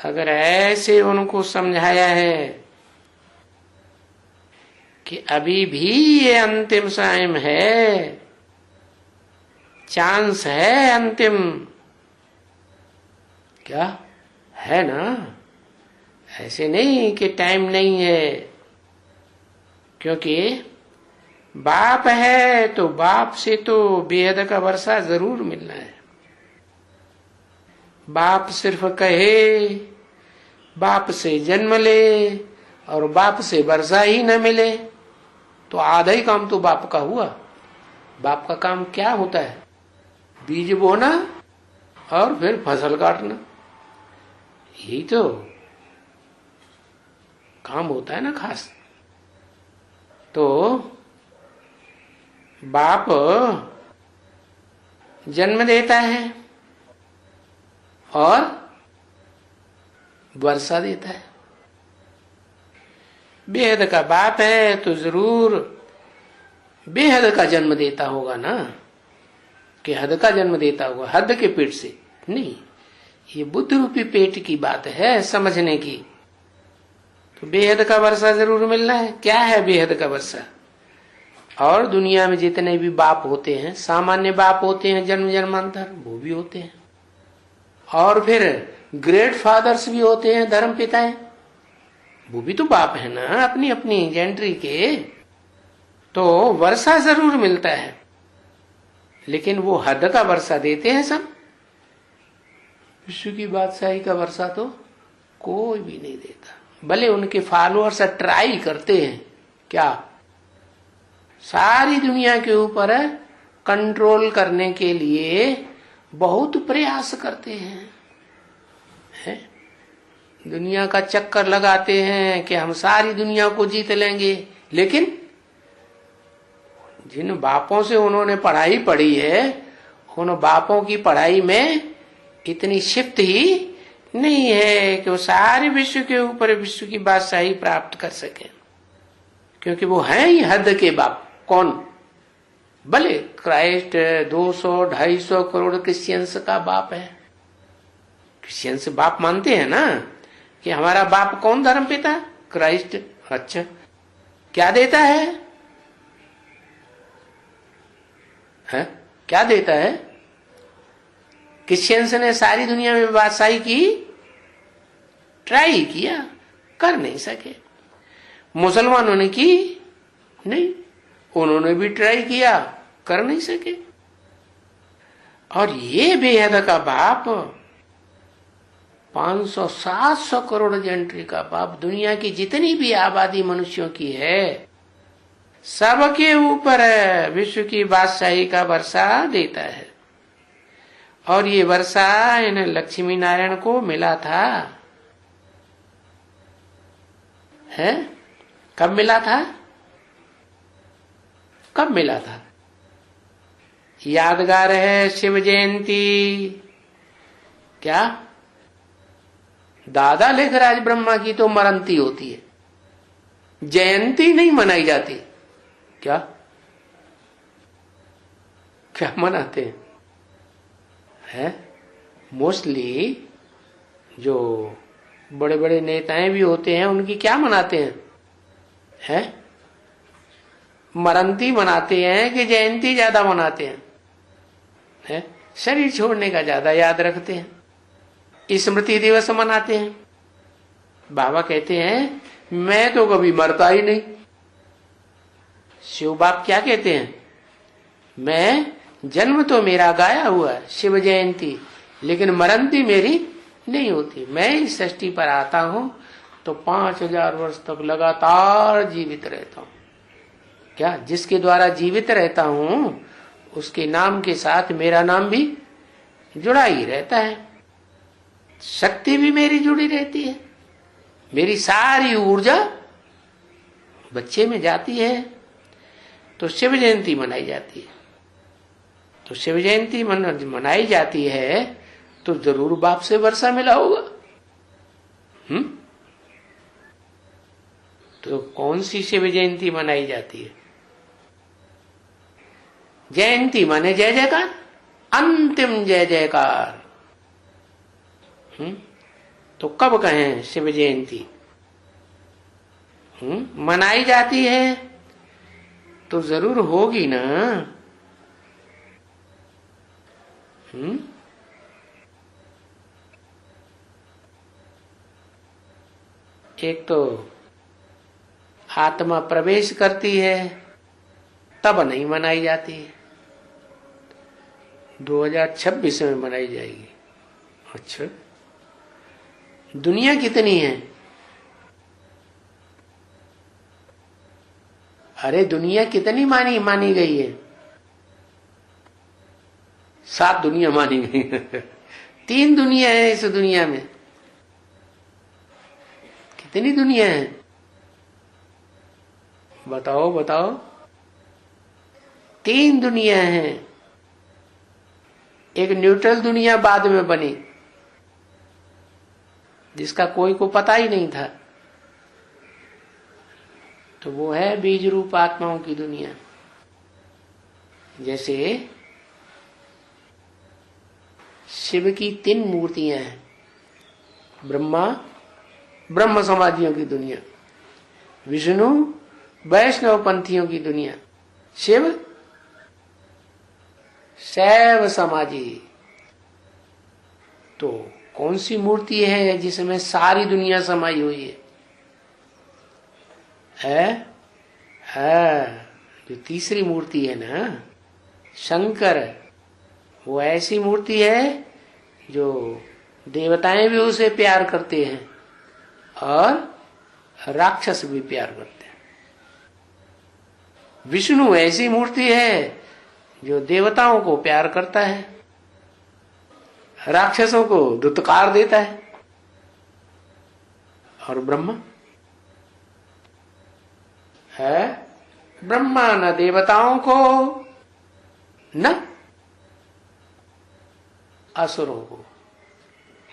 अगर ऐसे उनको समझाया है कि अभी भी ये अंतिम टाइम है, चांस है अंतिम, क्या है ना, ऐसे नहीं कि टाइम नहीं है। क्योंकि बाप है तो बाप से तो बेहद का वर्षा जरूर मिलना है। बाप सिर्फ कहे, बाप से जन्म ले और बाप से वर्षा ही न मिले तो आधा ही काम तो बाप का हुआ। बाप का काम क्या होता है? बीज बोना और फिर फसल काटना, यही तो काम होता है ना खास। तो बाप जन्म देता है और वर्षा देता है। बेहद का बाप है तो जरूर बेहद का जन्म देता होगा ना, कि हद का जन्म देता होगा, हद के पेट से नहीं। ये बुद्ध रूपी पेट की बात है समझने की। तो बेहद का वर्षा जरूर मिलना है। क्या है बेहद का वर्षा? और दुनिया में जितने भी बाप होते हैं, सामान्य बाप होते हैं जन्म जन्मांतर, वो भी होते हैं। और फिर ग्रेट फादर्स भी होते हैं, धर्म पिताएं, वो भी तो बाप है ना अपनी अपनी जेंट्री के। तो वर्षा जरूर मिलता है, लेकिन वो हद का वर्षा देते हैं सब। विश्व की बादशाही का वर्षा तो कोई भी नहीं देता। भले उनके फॉलोअर्स ट्राई करते हैं, क्या सारी दुनिया के ऊपर कंट्रोल करने के लिए बहुत प्रयास करते हैं, है? दुनिया का चक्कर लगाते हैं कि हम सारी दुनिया को जीत लेंगे। लेकिन जिन बापों से उन्होंने पढ़ाई पढ़ी है, उन बापों की पढ़ाई में इतनी शिफ्ट ही नहीं है कि वो सारे विश्व के ऊपर विश्व की बादशाही प्राप्त कर सके। क्योंकि वो हैं ही हद के बाप। कौन? भले क्राइस्ट 200-250 करोड़ क्रिश्चियंस का बाप है। क्रिश्चियंस बाप मानते हैं ना कि हमारा बाप कौन? धर्म पिता क्राइस्ट। अच्छा, क्या देता है? क्या देता है? क्रिश्चियंस ने सारी दुनिया में बादशाही की ट्राई किया, कर नहीं सके। मुसलमानों ने की नहीं, उन्होंने भी ट्राई किया, कर नहीं सके। और ये बेहद का बाप 500-700 करोड़ जेंट्री का बाप दुनिया की जितनी भी आबादी मनुष्यों की है, सबके ऊपर विश्व की बादशाही का वर्षा देता है। और ये वर्षा इन लक्ष्मी नारायण को मिला था, है? कब मिला था? कब मिला था? यादगार है शिव जयंती। क्या? दादा लेखराज ब्रह्मा की तो मरंती होती है, जयंती नहीं मनाई जाती। क्या क्या मनाते हैं? मोस्टली जो बड़े बड़े नेताएं भी होते हैं, उनकी क्या मनाते हैं? मरंती मनाते हैं कि जयंती ज्यादा मनाते हैं? शरीर छोड़ने का ज्यादा याद रखते हैं। स्मृति दिवस मनाते हैं। बाबा कहते हैं मैं तो कभी मरता ही नहीं। शिव बाप क्या कहते हैं? मैं जन्म तो मेरा गाया हुआ है शिव जयंती, लेकिन मरंती मेरी नहीं होती। मैं इस सृष्टि पर आता हूं तो 5000 वर्ष तक लगातार जीवित रहता हूं। क्या? जिसके द्वारा जीवित रहता हूं उसके नाम के साथ मेरा नाम भी जुड़ा ही रहता है, शक्ति भी मेरी जुड़ी रहती है, मेरी सारी ऊर्जा बच्चे में जाती है। तो शिव जयंती मनाई जाती है। तो शिव जयंती मनाई जाती है तो जरूर बाप से वर्षा मिला होगा। तो कौन सी शिव जयंती मनाई जाती है? जयंती माने जय जयकार, अंतिम जय जयकार। तो कब कहें शिव जयंती? मनाई जाती है तो जरूर होगी ना। एक तो आत्मा प्रवेश करती है तब नहीं मनाई जाती है, 2026 में मनाई जाएगी। अच्छा, दुनिया कितनी है? अरे दुनिया कितनी मानी गई है? 7 दुनिया मानी गई है। 3 दुनिया है इस दुनिया में। कितनी दुनिया है बताओ बताओ? 3 दुनिया है। एक न्यूट्रल दुनिया बाद में बनी, जिसका कोई को पता ही नहीं था, तो वो है बीज रूप आत्माओं की दुनिया। जैसे शिव की 3 मूर्तियां हैं। ब्रह्म समाजियों की दुनिया, विष्णु वैष्णव पंथियों की दुनिया, शिव शैव समाजी। तो कौन सी मूर्ति है जिसमें सारी दुनिया समाई हुई है? जो तीसरी मूर्ति है ना, शंकर, वो ऐसी मूर्ति है जो देवताएं भी उसे प्यार करते हैं और राक्षस भी प्यार करते हैं। विष्णु ऐसी मूर्ति है जो देवताओं को प्यार करता है, राक्षसों को दुत्कार देता है। और ब्रह्मा है, ब्रह्मा न देवताओं को न असुरों को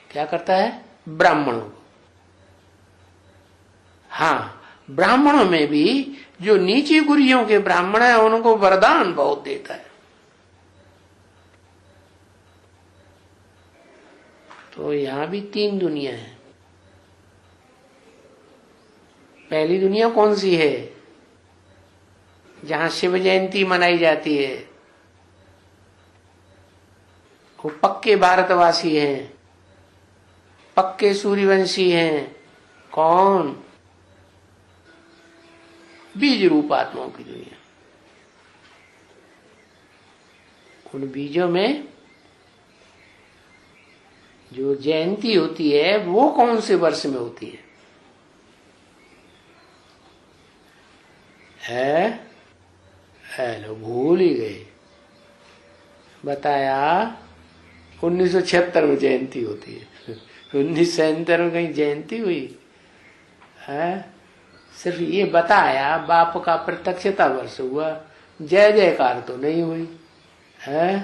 क्या करता है? ब्राह्मणों को। हाँ, ब्राह्मणों में भी जो नीची गुरियों के ब्राह्मण है उनको वरदान बहुत देता है। तो यहां भी 3 दुनिया है। पहली दुनिया कौन सी है? जहां शिव जयंती मनाई जाती है। वो पक्के भारतवासी हैं, पक्के सूर्यवंशी हैं। कौन? बीज रूप आत्माओं की दुनिया। उन बीजों में जो जयंती होती है वो कौन से वर्ष में होती है? हेलो, भूल ही गए। बताया 1976 में जयंती होती है। 1977 में कहीं जयंती हुई है? सिर्फ ये बताया बाप का प्रत्यक्षता वर्ष हुआ, जय जयकार तो नहीं हुई है।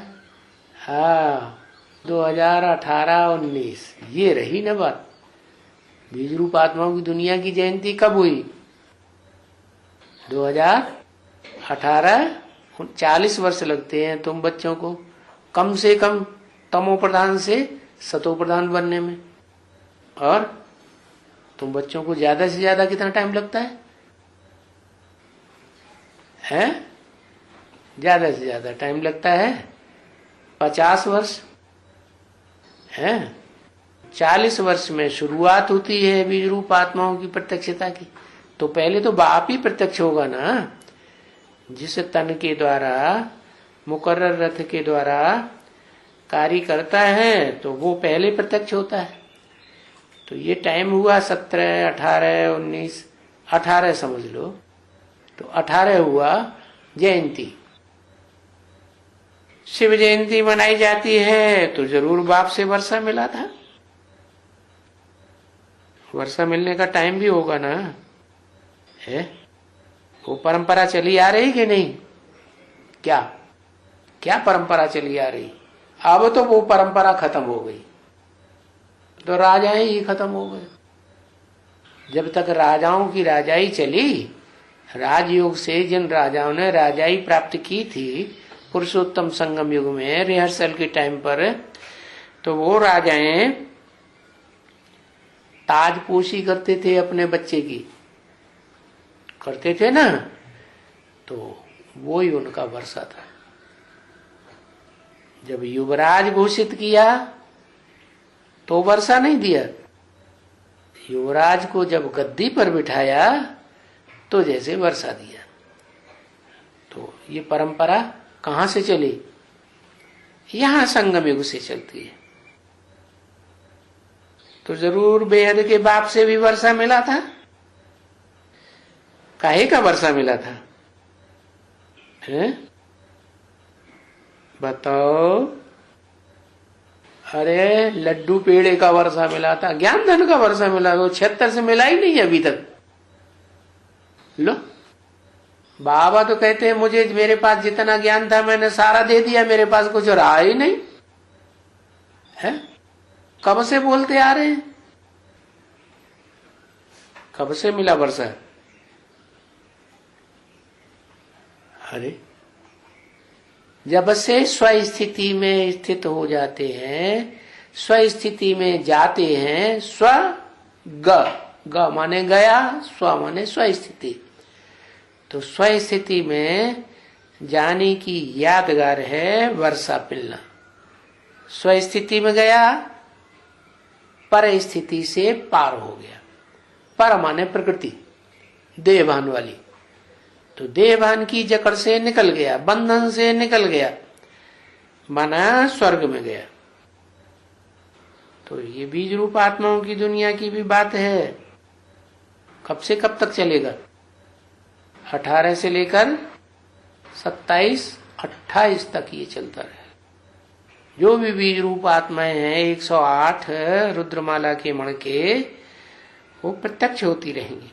हाँ, 2018-19 ये रही ना बात। बीज रूप आत्माओं की दुनिया की जयंती कब हुई? 2018। 40 वर्ष लगते हैं तुम बच्चों को कम से कम तमो प्रधान से सतो प्रधान बनने में, और तुम बच्चों को ज्यादा से ज्यादा कितना टाइम लगता है? ज्यादा से ज्यादा टाइम लगता है 50 वर्ष है। 40 वर्ष में शुरुआत होती है बीज रूप आत्माओं की प्रत्यक्षता की। तो पहले तो बाप ही प्रत्यक्ष होगा ना, जिस तन के द्वारा मुकर्रर रथ के द्वारा कार्य करता है तो वो पहले प्रत्यक्ष होता है। तो ये टाइम हुआ 17, 18, 19, 18 समझ लो। तो 18 हुआ जयंती। शिव जयंती मनाई जाती है तो जरूर बाप से वर्षा मिला था। वर्षा मिलने का टाइम भी होगा ना, है? वो परंपरा चली आ रही कि नहीं? क्या क्या परंपरा चली आ रही? अब तो वो परंपरा खत्म हो गई, तो राजाएं ही खत्म हो गए। जब तक राजाओं की राजाई चली, राजयोग से जिन राजाओं ने राजाई प्राप्त की थी पुरुषोत्तम संगम युग में रिहर्सल के टाइम पर, तो वो राजाएं ताजपोशी करते थे अपने बच्चे की, करते थे ना, तो वो ही उनका वर्षा था। जब युवराज घोषित किया तो वर्षा नहीं दिया, युवराज को जब गद्दी पर बिठाया तो जैसे वर्षा दिया। तो ये परंपरा कहां से चली? यहां संगम युग से चलती है। तो जरूर बेहद के बाप से भी वर्षा मिला था। काहे का वर्षा मिला था? है? बताओ। अरे लड्डू पेड़े का वर्षा मिला था, ज्ञान धन का वर्षा मिला, वो 76 से मिला ही नहीं अभी तक। लो, बाबा तो कहते हैं मुझे, मेरे पास जितना ज्ञान था मैंने सारा दे दिया, मेरे पास कुछ रहा ही नहीं है। कब से बोलते आ रहे हैं, कब से मिला वर्षा? अरे जब से स्वस्थिति में स्थित हो जाते हैं, स्वस्थिति में जाते हैं, स्व ग माने गया, स्व माने स्वस्थिति, तो स्वस्थिति में जाने की यादगार है वर्षा मिलना। स्वस्थिति में गया, पर स्थिति से पार हो गया। पर माने प्रकृति देहभान वाली, तो देहभान की जकड़ से निकल गया, बंधन से निकल गया, माना स्वर्ग में गया। तो ये बीज रूप आत्माओं की दुनिया की भी बात है। कब से कब तक चलेगा? 18 से लेकर 27, 28 तक ये चलता रहे। जो भी बीज रूप आत्माएं हैं 108 रुद्रमाला के मण के, वो प्रत्यक्ष होती रहेंगी।